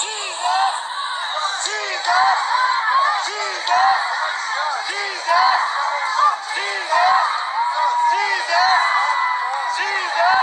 Jesus! Jesus! Jesus! Jesus! Jesus! Jesus! Jesus!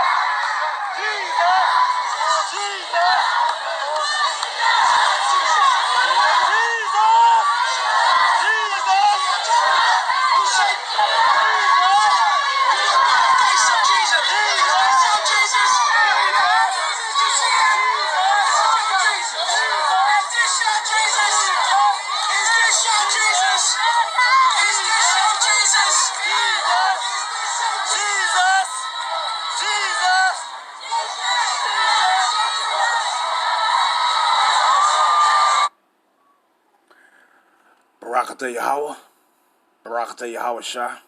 Jesus! Jesus! Barakatah Yahweh, Barakatah Yahweh Shah,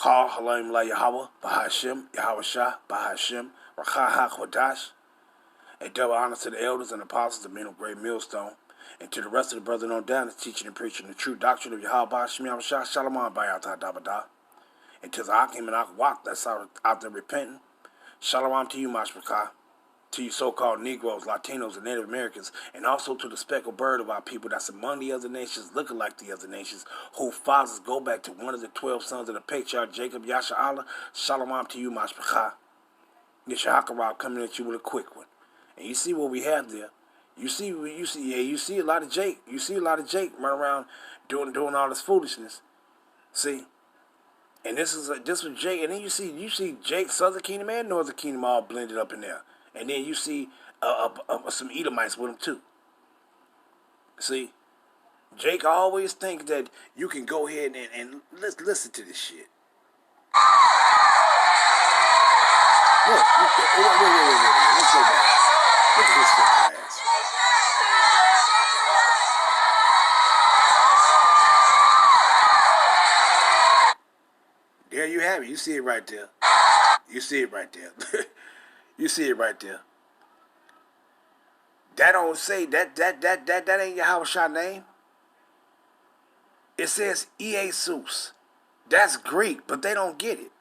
Kal Halayim La Yahweh, Bahashem, Yahweh Shah, Bahashem, Rakha HaKodash, a double honor to the elders and apostles of men of great millstone, and to the rest of the brethren on down that's teaching and preaching the true doctrine of Yahweh Bahashem, Yahweh Shah, Shalom, Bayatah Dabada, and to the Akim and Akwak that's out there repenting, Shalom to you, Mashpachah, to you so-called Negroes, Latinos, and Native Americans, and also to the speckled bird of our people that's among the other nations, looking like the other nations, whose fathers go back to one of the 12 sons of the patriarch Jacob, Yasha Allah. Shalom to you, Mashpachah. Yeshua coming at you with a quick one. And you see what we have there. You see a lot of Jake. You see a lot of Jake run around doing all this foolishness. See? And this was Jake, and then you see Jake, Southern Kingdom and Northern Kingdom all blended up in there. And then you see some Edomites with him too. See, Jake always thinks that you can go ahead and listen to this shit. Look, wait. Let's go back. Look at this fucking ass. There you have it. You see it right there. You see it right there. You see it right there. That don't say that ain't Yahweh Shah name. It says Jesus. That's Greek, but they don't get it.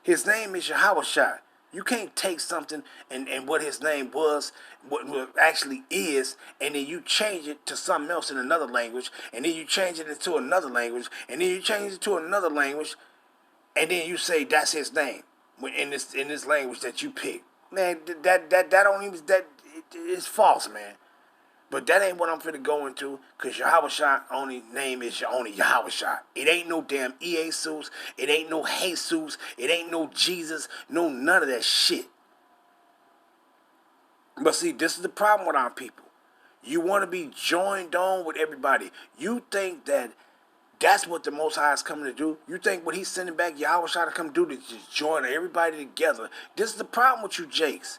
His name is Yahweh Shah. You can't take something and what his name was, what actually is, and then you change it to something else in another language, and then you change it into another language, and then you change it to another language, and then you say that's his name in this language that you pick. Man, that don't even it's false, man. But that ain't what I'm finna go into, because Yahweh Shah only name is only Yahweh Shah. It ain't no damn Jesus. It ain't no Jesus. It ain't no Jesus. No none of that shit. But see, this is the problem with our people. You want to be joined on with everybody. You think that that's what the Most High is coming to do. You think what he's sending back Yahweh Shah to come do to just join everybody together. This is the problem with you Jakes.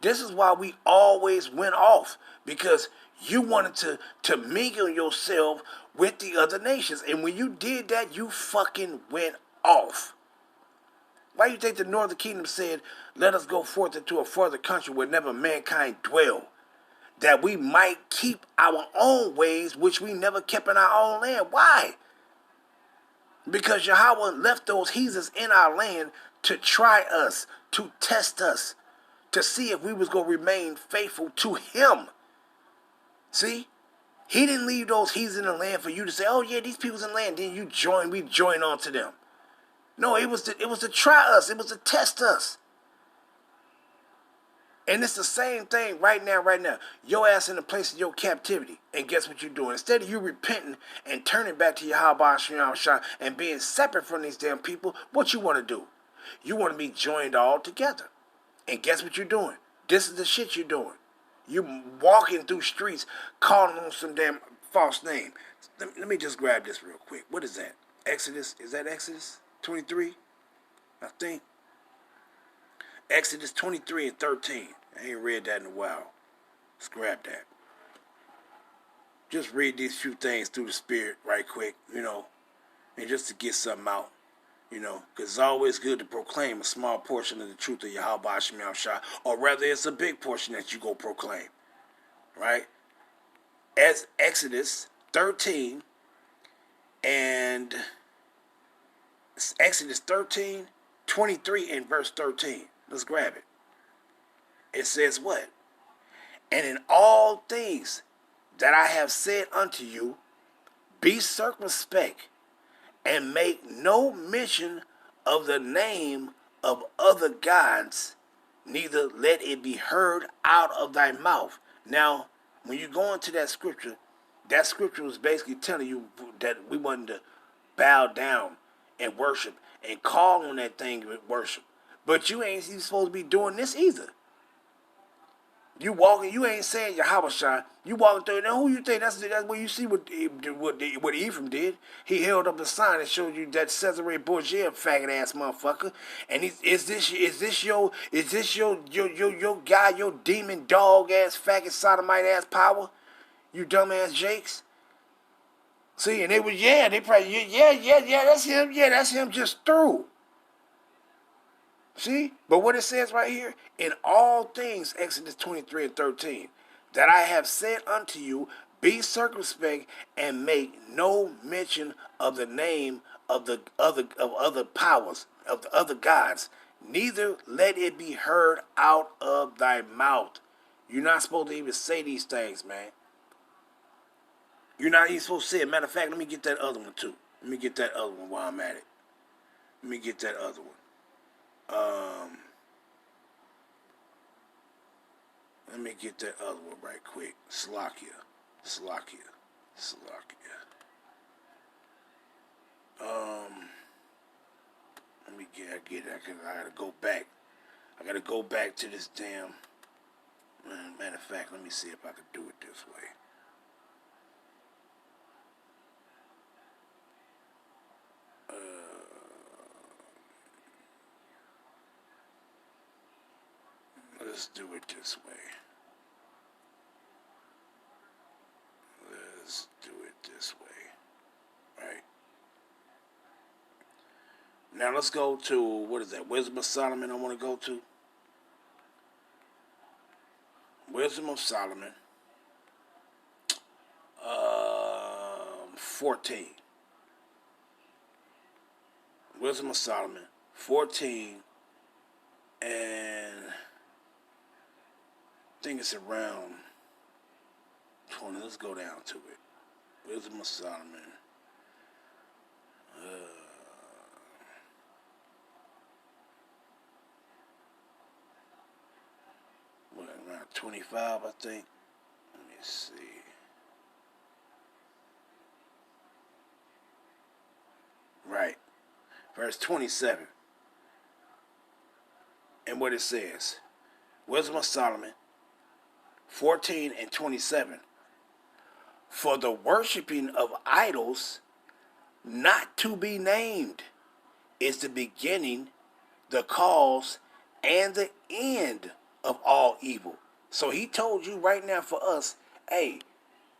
This is why we always went off, because you wanted to mingle yourself with the other nations. And when you did that, you fucking went off. Why do you think the Northern Kingdom said, let us go forth into a further country where never mankind dwell, that we might keep our own ways, which we never kept in our own land? Why? Because Yahweh left those heathens in our land to try us, to test us, to see if we was going to remain faithful to him. See? He didn't leave those heathens in the land for you to say, oh yeah, these people's in the land, then we join on to them. No, it was to try us. It was to test us. And it's the same thing right now. Your ass in the place of your captivity. And guess what you're doing? Instead of you repenting and turning back to Yahweh Shah and being separate from these damn people, what you want to do? You want to be joined all together. And guess what you're doing? This is the shit you're doing. You walking through streets calling on some damn false name. Let me just grab this real quick. What is that? Exodus? Is that Exodus 23? I think. Exodus 23 and 13. I ain't read that in a while. Let's grab that. Just read these few things through the Spirit right quick, and just to get something out. Because it's always good to proclaim a small portion of the truth of Yahweh Shemiah Shah, or rather it's a big portion that you go proclaim, right? As Exodus 13 and Exodus 13, 23 and verse 13. Let's grab it. It says what? And in all things that I have said unto you, be circumspect, and make no mention of the name of other gods, neither let it be heard out of thy mouth. Now, when you go into that scripture was basically telling you that we wanted to bow down and worship and call on that thing with worship. But you ain't even supposed to be doing this either. You walking, you ain't saying Yahweh Shai. You walking through. Now, who you think? That's what you see what Ephraim did. He held up a sign that showed you that Cesare Borgia faggot ass motherfucker. And is this your guy, your demon dog ass faggot sodomite ass power? You dumbass Jakes. See, and they was they probably that's him. Yeah, that's him just through. See? But what it says right here, in all things, Exodus 23 and 13, that I have said unto you, be circumspect and make no mention of the name of the other powers, of the other gods, neither let it be heard out of thy mouth. You're not supposed to even say these things, man. You're not even supposed to say it. Matter of fact, let me get that other one too. Let me get that other one while I'm at it. Let me get that other one. Let me get that other one right quick. Slakia. Let me get it. I gotta go back. I gotta go back to this damn. Matter of fact, let me see if I can do it this way. Let's do it this way. Right. Now let's go to, what is that? Wisdom of Solomon I want to go to. Wisdom of Solomon. 14. Wisdom of Solomon. 14. And I think it's around 20. Let's go down to it. Wisdom of Solomon. Around 25, I think. Let me see. Right. Verse 27. And what it says. Wisdom of Solomon. 14 and 27. For the worshiping of idols not to be named is the beginning, the cause, and the end of all evil. So he told you right now for us, hey,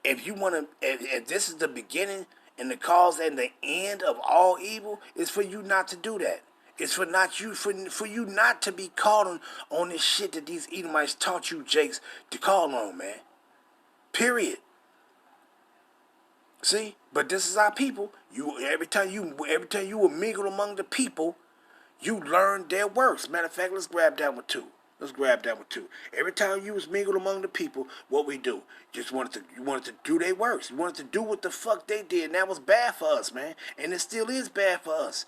if you want to, if this is the beginning and the cause and the end of all evil, it's for you not to do that. It's for you not to be caught on this shit that these Edomites taught you, Jakes, to call on, man. Period. See, but this is our people. Every time you will mingle among the people, you learn their works. Matter of fact, let's grab that one too. Every time you was mingled among the people, what we do? You wanted to do their works. You wanted to do what the fuck they did, and that was bad for us, man. And it still is bad for us.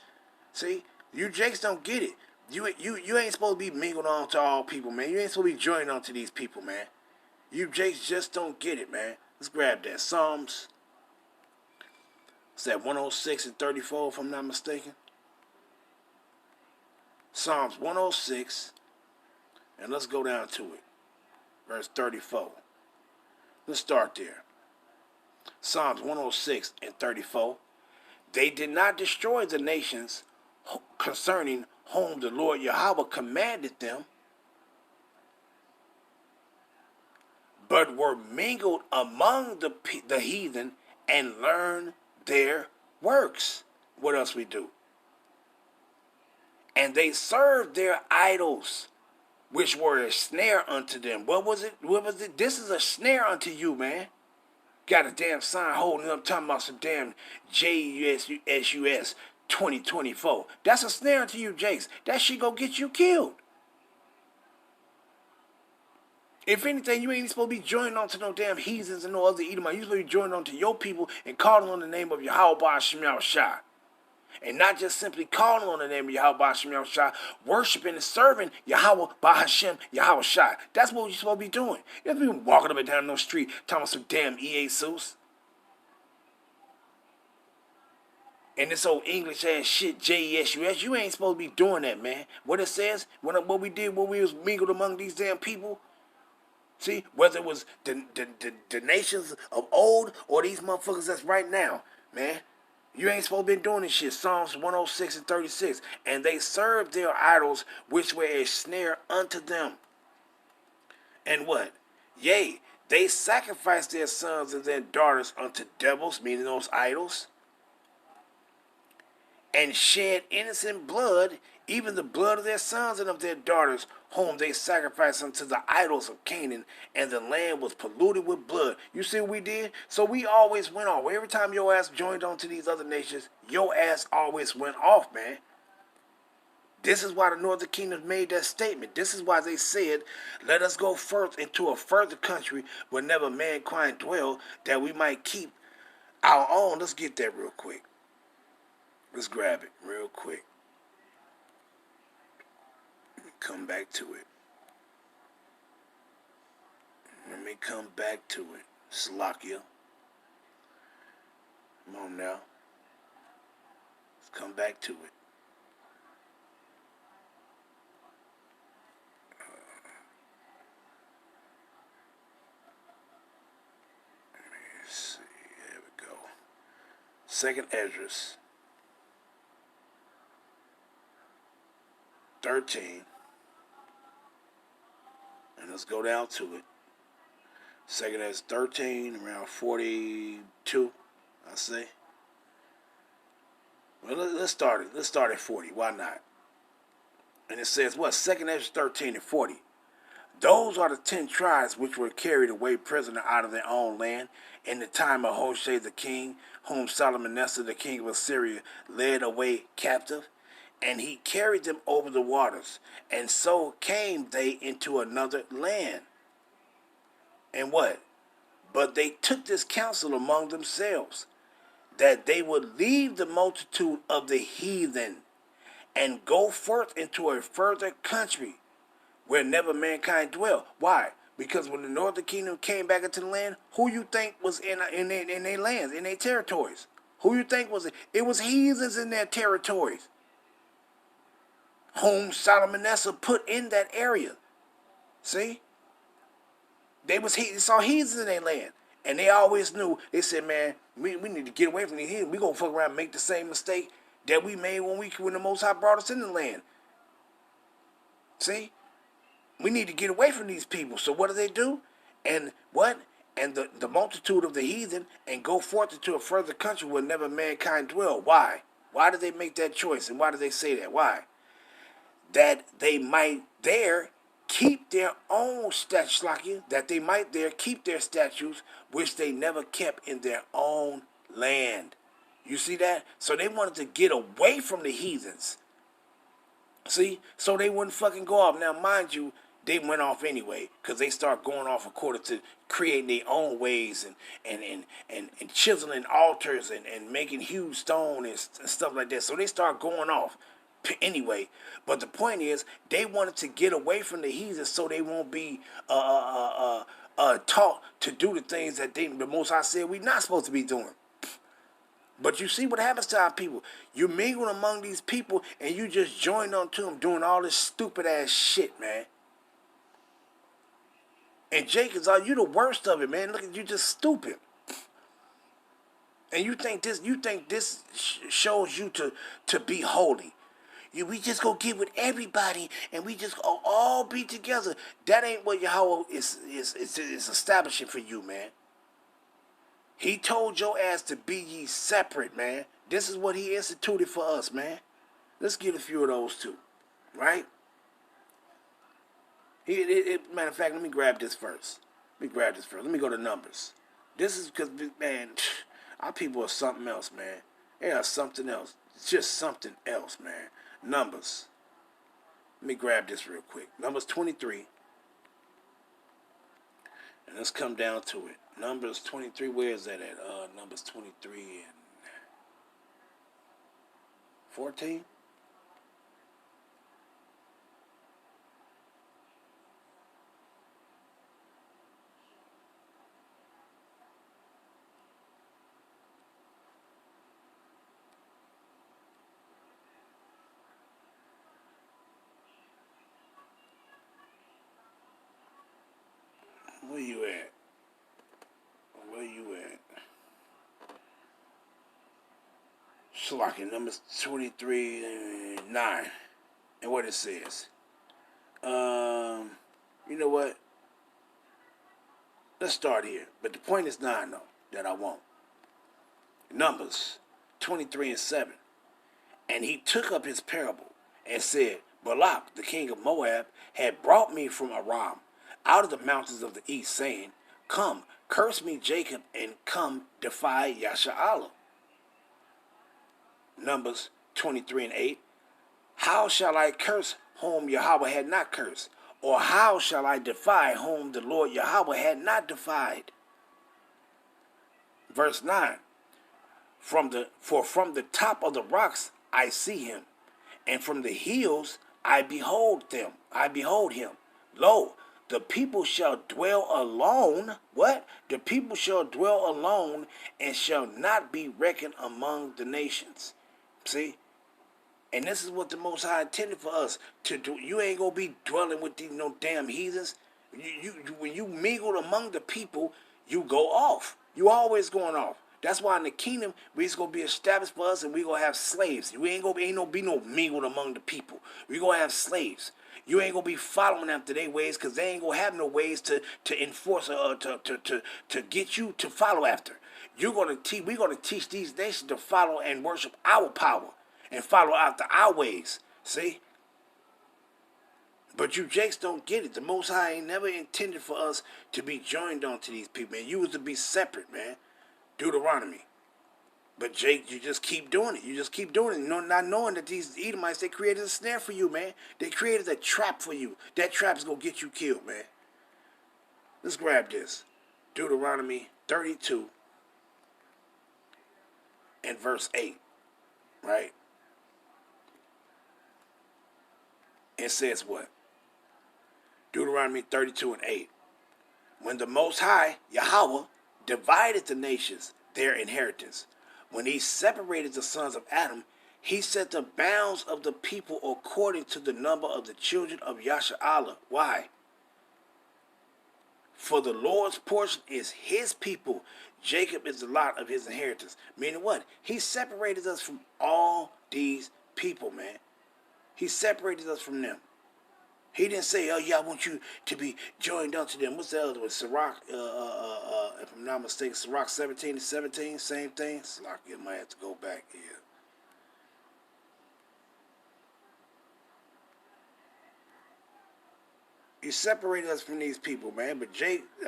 See, you Jakes don't get it. You ain't supposed to be mingled on to all people, man. You ain't supposed to be joining on to these people, man. You Jakes just don't get it, man. Let's grab that. Psalms. Is that 106 and 34, if I'm not mistaken? Psalms 106, and let's go down to it. Verse 34. Let's start there. Psalms 106 and 34. They did not destroy the nations concerning whom the Lord Yahweh commanded them, but were mingled among the heathen and learned their works. What else we do? And they served their idols, which were a snare unto them. What was it? This is a snare unto you, man. Got a damn sign holding up talking about some damn JUSUS 2024. That's a snare unto you, Jakes. That shit gonna get you killed. If anything, you ain't supposed to be joining on to no damn heathens and no other Edomite. You supposed to be joining on to your people and calling on the name of Yahweh Ba'ashem Yahushua. And not just simply calling on the name of Yahweh Ba'ashem Yahushua, worshiping and serving Yahweh Ba'ashem Yahushua. That's what you're supposed to be doing. You have to be walking up and down no street talking about some damn EASUS. And this old English ass shit, JESUS, you ain't supposed to be doing that, man. What it says, what we did when we was mingled among these damn people, see, whether it was the nations of old or these motherfuckers that's right now, man, you ain't supposed to be doing this shit. Psalms 106 and 36. And they served their idols, which were a snare unto them. And what? Yea, they sacrificed their sons and their daughters unto devils, meaning those idols, and shed innocent blood, even the blood of their sons and of their daughters, whom they sacrificed unto the idols of Canaan, and the land was polluted with blood. You see what we did? So we always went off. Every time your ass joined on to these other nations, your ass always went off, man. This is why the Northern Kingdom made that statement. This is why they said, let us go first into a further country where never mankind dwell, that we might keep our own. Let's get that real quick. Let's grab it real quick. Come back to it. Let me come back to it. Slakia. Come on now. Let's come back to it. Let me see. There we go. Second Esdras 13. And let's go down to it. Second Esdras 13, around 42, I say. Well, let's start it. Let's start at 40. Why not? And it says what? Second Esdras 13 and 40. Those are the 10 tribes which were carried away prisoner out of their own land in the time of Hoshea the king, whom Shalmaneser the king of Assyria led away captive. And he carried them over the waters, and so came they into another land. And what? But they took this counsel among themselves, that they would leave the multitude of the heathen, and go forth into a further country, where never mankind dwell. Why? Because when the Northern Kingdom came back into the land, who you think was in their lands, in their territories? Who you think was it? It was heathens in their territories, whom Shalmaneser put in that area. See? They saw heathens in their land. And they always knew, they said, man, we need to get away from these heathens. We gonna fuck around and make the same mistake that we made when the Most High brought us in the land. See? We need to get away from these people. So what do? And what? And the multitude of the heathen, and go forth into a further country where never mankind dwell. Why? Why did they make that choice? And why did they say that? Why? That they might there keep their own statutes, that they might there keep their statutes, which they never kept in their own land. You see that? So they wanted to get away from the heathens. See? So they wouldn't fucking go off. Now, mind you, they went off anyway, because they start going off according to creating their own ways and chiseling altars and making huge stone and stuff like that. So they start going off anyway. But the point is, they wanted to get away from the heathens so they won't be taught to do the things that the Most High said we're not supposed to be doing. But you see what happens to our people. You mingle among these people and you just join on to them doing all this stupid ass shit, man. And Jacobs, are you the worst of it, man? Look at you, just stupid. And you think this shows you to be holy. We just go get with everybody and we just all be together. That ain't what Yahweh is establishing for you, man. He told your ass to be ye separate, man. This is what he instituted for us, man. Let's get a few of those too, right? Matter of fact, let me grab this first. Let me go to Numbers. This is because, man, our people are something else, man. They are something else. It's just something else, man. Numbers. Let me grab this real quick. Numbers 23. And let's come down to it. Numbers 23, where is that at? Numbers 23 and 14? Where you at? Where you at? Slocking, Numbers 23 and 9. And what it says. You know what? Let's start here. But the point is 9, though, that I want. Numbers 23 and 7. And he took up his parable and said, Balak, the king of Moab, had brought me from Aram, out of the mountains of the east, saying, Come, curse me, Jacob, and come, defy Yasha'Allah. Numbers 23 and 8. How shall I curse whom Yahweh had not cursed? Or how shall I defy whom the Lord Yahweh had not defied? Verse 9. For from the top of the rocks I see him, and from the hills I behold him. Lo, the people shall dwell alone. What? The people shall dwell alone and shall not be reckoned among the nations. See? And this is what the Most High intended for us to do. You ain't gonna be dwelling with these no damn heathens. When you mingle among the people, you go off. You always going off. That's why in the kingdom, it's gonna be established for us, and we gonna have slaves. You ain't gonna be no mingled among the people. We gonna have slaves. You ain't gonna be following after their ways, because they ain't gonna have no ways to enforce or to get you to follow after. We're gonna teach these nations to follow and worship our power and follow after our ways. See? But you jakes don't get it. The Most High ain't never intended for us to be joined onto these people, man. You was to be separate, man. Deuteronomy. But Jake, you just keep doing it. You just keep doing it. Not knowing that these Edomites, they created a snare for you, man. They created a trap for you. That trap's going to get you killed, man. Let's grab this. Deuteronomy 32 and verse 8. Right? It says what? Deuteronomy 32 and 8. When the Most High, Yahweh, divided the nations their inheritance, when he separated the sons of Adam, he set the bounds of the people according to the number of the children of Yasha'Allah. Why? For the Lord's portion is his people. Jacob is the lot of his inheritance. Meaning what? He separated us from all these people, man. He separated us from them. He didn't say, oh, yeah, I want you to be joined unto them. What's the other one? Sirach, if I'm not mistaken, Sirach 17 and 17, same thing. Sirach, you might have to go back here. He separated us from these people, man. But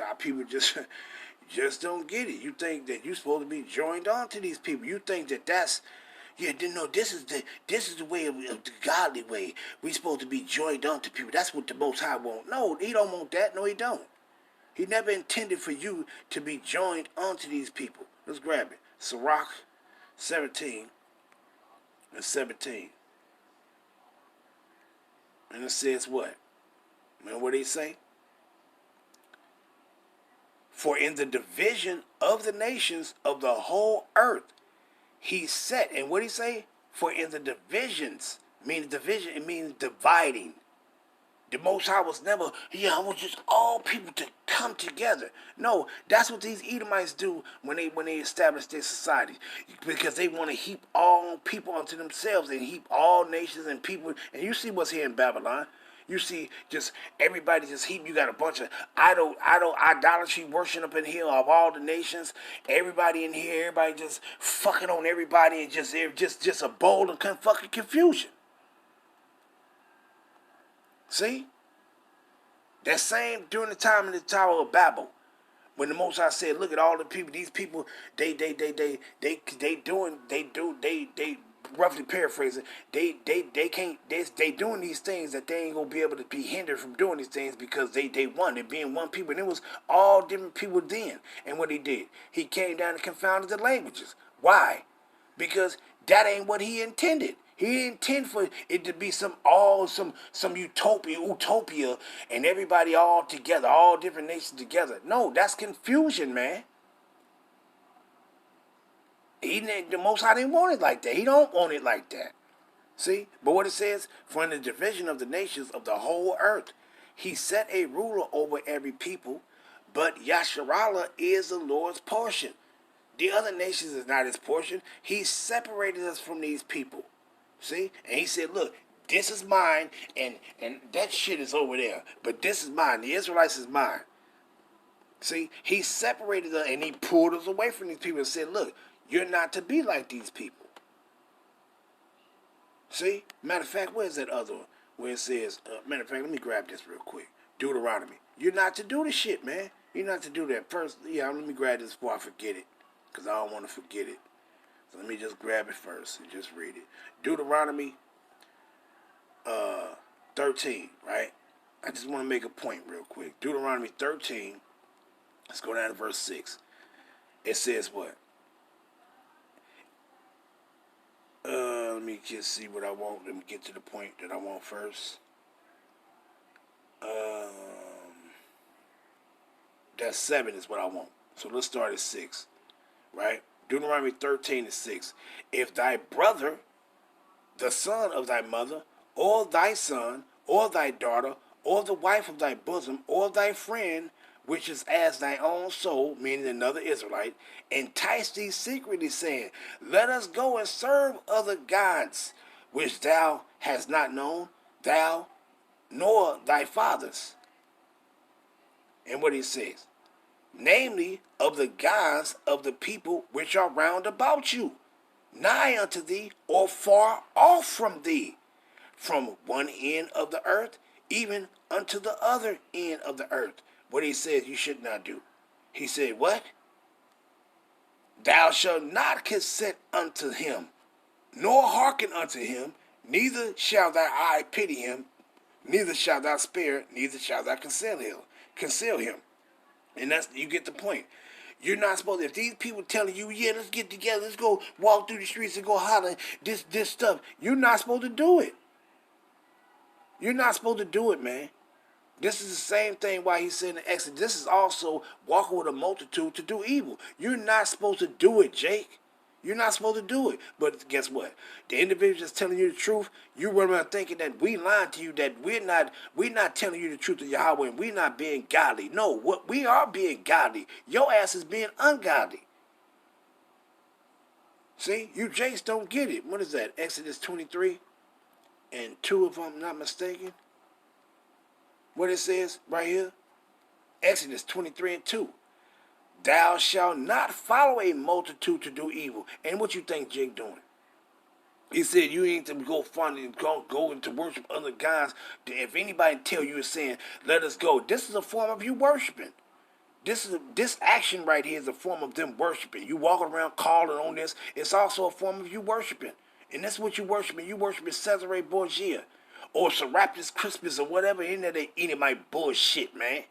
our people just don't get it. You think that you're supposed to be joined on to these people. You think that that's... Yeah, no, this is the way of the godly way. We're supposed to be joined on to people. That's what the Most High want. No, he don't want that. No, he don't. He never intended for you to be joined onto these people. Let's grab it. Sirach 17 and 17. And it says what? Remember what he say? For in the division of the nations of the whole earth, he set, and what did he say? For in the divisions, meaning division, it means dividing. The Most High was never, I want just all people to come together. No, that's what these Edomites do when they establish their society. Because they want to heap all people unto themselves and heap all nations and people. And you see what's here in Babylon. You see just everybody just heap. You got a bunch of idolatry worship up in here of all the nations. Everybody in here, everybody just fucking on everybody and just a bowl of fucking confusion. See? That same during the time in the Tower of Babel, when the Most High said, "Look at all the people. These people, they roughly paraphrasing, they can't, they doing these things that they ain't gonna be able to be hindered from doing these things because they won. They being one people, and it was all different people then. And what he did, he came down and confounded the languages. Why? Because that ain't what he intended. He didn't intend for it to be some utopia, and everybody all together, all different nations together. No, that's confusion, man. The Most High didn't want it like that. He don't want it like that. See? But what it says, for in the division of the nations of the whole earth, he set a ruler over every people, but Yasharallah is the Lord's portion. The other nations is not his portion. He separated us from these people. See? And he said, look, this is mine, and that shit is over there. But this is mine. The Israelites is mine. See? He separated us, and he pulled us away from these people and said, look, you're not to be like these people. See? Matter of fact, where's that other one? Where it says, matter of fact, let me grab this real quick. Deuteronomy. You're not to do this shit, man. You're not to do that. First, yeah, let me grab this before I forget it. Because I don't want to forget it. So let me just grab it first and just read it. Deuteronomy 13, right? I just want to make a point real quick. Deuteronomy 13, let's go down to verse 6. It says what? Let me just see what I want. Let me get to the point that I want first. That's 7 is what I want. So let's start at 6. Right? Deuteronomy 13 and 6. If thy brother, the son of thy mother, or thy son, or thy daughter, or the wife of thy bosom, or thy friend, which is as thy own soul, meaning another Israelite, entice thee secretly, saying, let us go and serve other gods, which thou hast not known, thou nor thy fathers. And what he says, namely, of the gods of the people which are round about you, nigh unto thee, or far off from thee, from one end of the earth, even unto the other end of the earth. What he says you should not do. He said, what? Thou shalt not consent unto him, nor hearken unto him, neither shall thy eye pity him, neither shalt thou spare, neither shalt thou conceal him. And that's, you get the point. You're not supposed to, if these people telling you, yeah, let's get together, let's go walk through the streets and go holler this stuff, you're not supposed to do it. You're not supposed to do it, man. This is the same thing why he said in Exodus. This is also walking with a multitude to do evil. You're not supposed to do it, Jake. You're not supposed to do it. But guess what? The individual that's telling you the truth, you run around thinking that we lying to you, that we're not telling you the truth of Yahweh, and we're not being godly. No, what we are being godly. Your ass is being ungodly. See, you Jakes don't get it. What is that? Exodus 23 and 2, if I'm not mistaken. What it says right here? Exodus 23 and 2. Thou shalt not follow a multitude to do evil. And what you think Jake doing? He said you ain't to go find and go into worship other gods. If anybody tell you is saying, let us go, this is a form of you worshiping. This action right here is a form of them worshiping. You walking around calling on this. It's also a form of you worshiping. And that's what you worshiping. You worshiping Cesare Borgia or Serapis Crispus or whatever in there they eating my bullshit, man.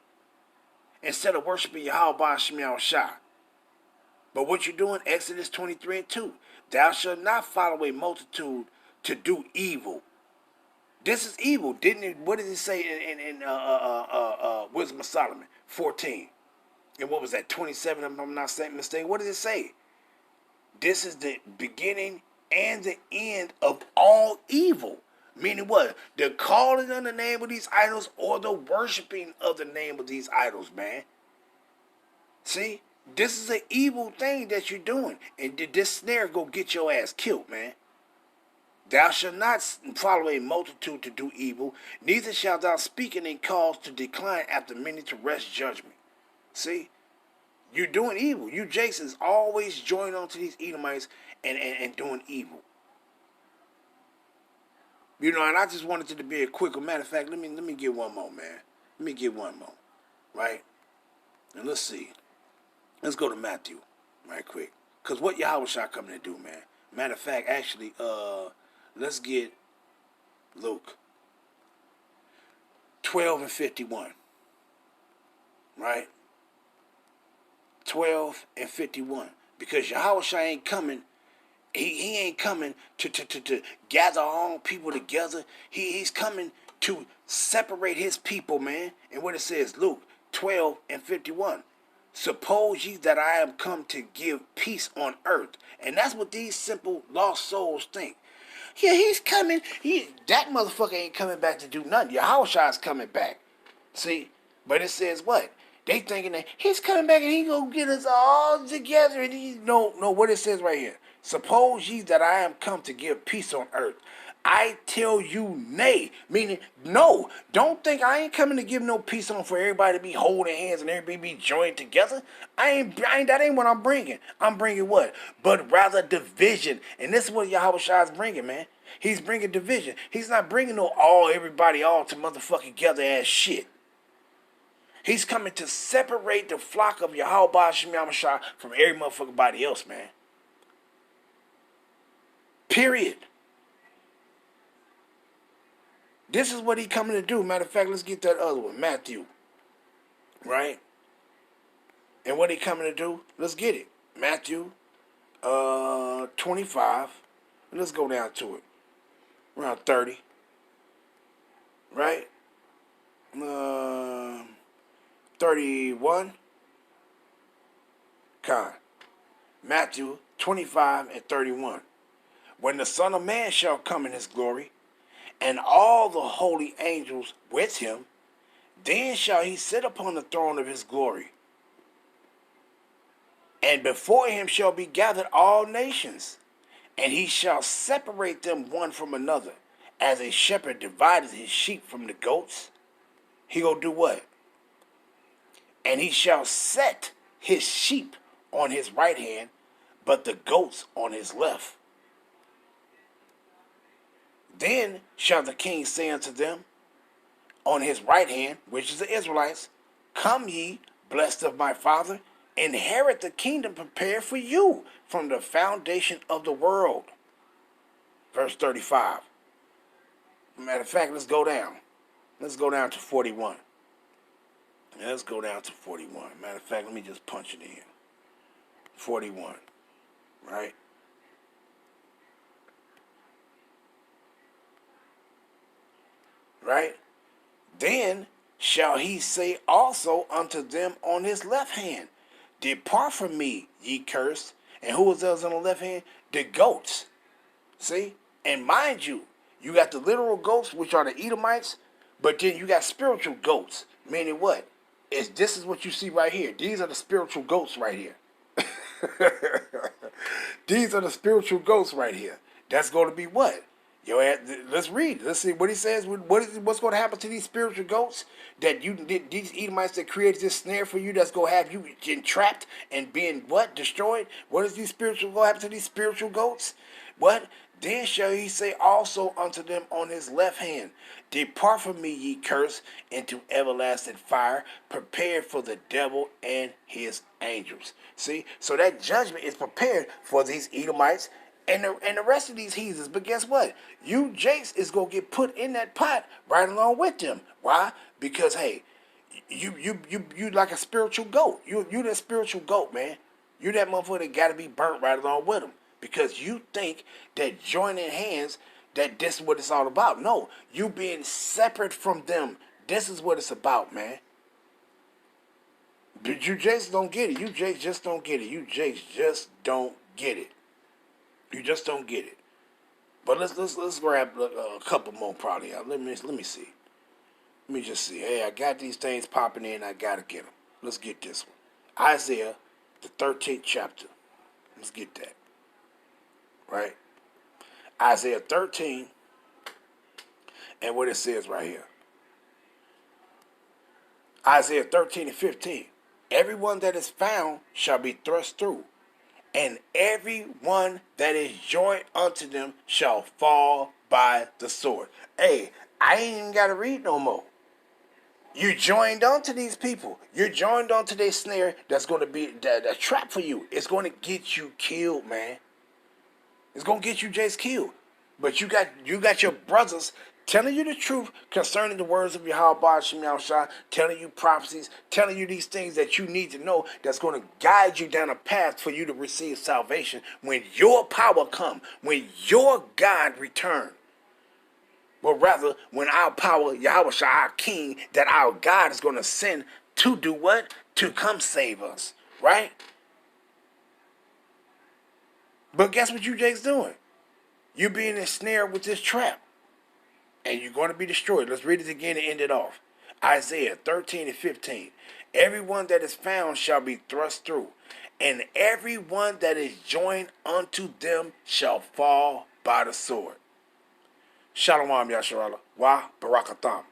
Instead of worshiping Yahweh Shemiah Shah. But what you doing? Exodus 23 and 2. Thou shalt not follow a multitude to do evil. This is evil, didn't it? What did it say in Wisdom of Solomon 14? And what was that, 27, if I'm not mistaken? What did it say? This is the beginning and the end of all evil. Meaning what? The calling on the name of these idols or the worshiping of the name of these idols, man. See? This is an evil thing that you're doing. And this snare go get your ass killed, man. Thou shalt not follow a multitude to do evil, neither shalt thou speak in a cause to decline after many to rest judgment. See? You're doing evil. You Jason's always joining on to these Edomites and doing evil. You know, and I just wanted it to be a quick. Matter of fact, let me get one more, man. Let me get one more, right? And let's see. Let's go to Matthew, right quick. Because what Yahweh Shah coming to do, man? Matter of fact, actually, let's get Luke 12 and 51. Right? 12 and 51. Because Yahushua ain't coming. He ain't coming to gather all people together. He's coming to separate his people, man. And what it says, Luke 12 and 51. Suppose ye that I am come to give peace on earth. And that's what these simple lost souls think. Yeah, he's coming. That motherfucker ain't coming back to do nothing. Yahushua's coming back. See? But it says what? They thinking that he's coming back and he gonna get us all together. And he no, what it says right here. Suppose ye that I am come to give peace on earth. I tell you nay. Meaning, no. Don't think I ain't coming to give no peace on for everybody to be holding hands and everybody be joined together. That ain't what I'm bringing. I'm bringing what? But rather division. And this is what Yahushua is bringing, man. He's bringing division. He's not bringing everybody all to motherfucking together as shit. He's coming to separate the flock of Yahweh Shem Yamashah from every motherfucking body else, man. Period. This is what he coming to do. Matter of fact, let's get that other one, Matthew. Right? And what he coming to do? Let's get it. Matthew 25. Let's go down to it. Around 30. Right? 31. Matthew 25 and 31. When the Son of Man shall come in his glory, and all the holy angels with him, then shall he sit upon the throne of his glory. And before him shall be gathered all nations, and he shall separate them one from another, as a shepherd divideth his sheep from the goats. He gonna do what? And he shall set his sheep on his right hand, but the goats on his left. Then shall the king say unto them on his right hand, which is the Israelites, come ye, blessed of my Father, inherit the kingdom prepared for you from the foundation of the world. Verse 35. Matter of fact, let's go down. Let's go down to 41. Let's go down to 41. Matter of fact, let me just punch it in. 41. Right? Right? Then shall he say also unto them on his left hand, depart from me, ye cursed. And who was else on the left hand? The goats. See? And mind you, you got the literal goats, which are the Edomites, but then you got spiritual goats. Meaning what? This is what you see right here. These are the spiritual goats right here. These are the spiritual ghosts right here. That's going to be what? Let's read. Let's see what he says. What's going to happen to these spiritual goats? These Edomites that created this snare for you, that's going to have you entrapped and being what? Destroyed? What is going to happen to these spiritual goats? What? Then shall he say also unto them on his left hand, depart from me, ye cursed, into everlasting fire, prepared for the devil and his angels. See? So that judgment is prepared for these Edomites and the rest of these heathens. But guess what? You, Jace, is going to get put in that pot right along with them. Why? Because, hey, you like a spiritual goat. You that spiritual goat, man. You that motherfucker that got to be burnt right along with them. Because you think that joining hands, that this is what it's all about. No, you being separate from them. This is what it's about, man. But you just don't get it. You just don't get it. You just don't get it. You just don't get it. But let's grab a couple more probably out. Let me see. Let me just see. Hey, I got these things popping in. I gotta get them. Let's get this one. Isaiah, the 13th chapter. Let's get that. Right? Isaiah 13 and what it says right here. Isaiah 13 and 15. Everyone that is found shall be thrust through, and everyone that is joined unto them shall fall by the sword. Hey, I ain't even got to read no more. You joined onto these people. You're joined onto their snare that's going to be a trap for you. It's going to get you killed, man. It's gonna get you just killed. But you got your brothers telling you the truth concerning the words of Yahweh Shem Yahushua, telling you prophecies, telling you these things that you need to know that's going to guide you down a path for you to receive salvation when your power come, when your God return. But rather, when our power, Yahweh, our King, that our God is going to send to do what? To come save us, right? But guess what you Jake's doing? You're being ensnared with this trap. And you're going to be destroyed. Let's read it again and end it off. Isaiah 13 and 15. Everyone that is found shall be thrust through, and everyone that is joined unto them shall fall by the sword. Shalom, Yasharallah. Wa Barakatham.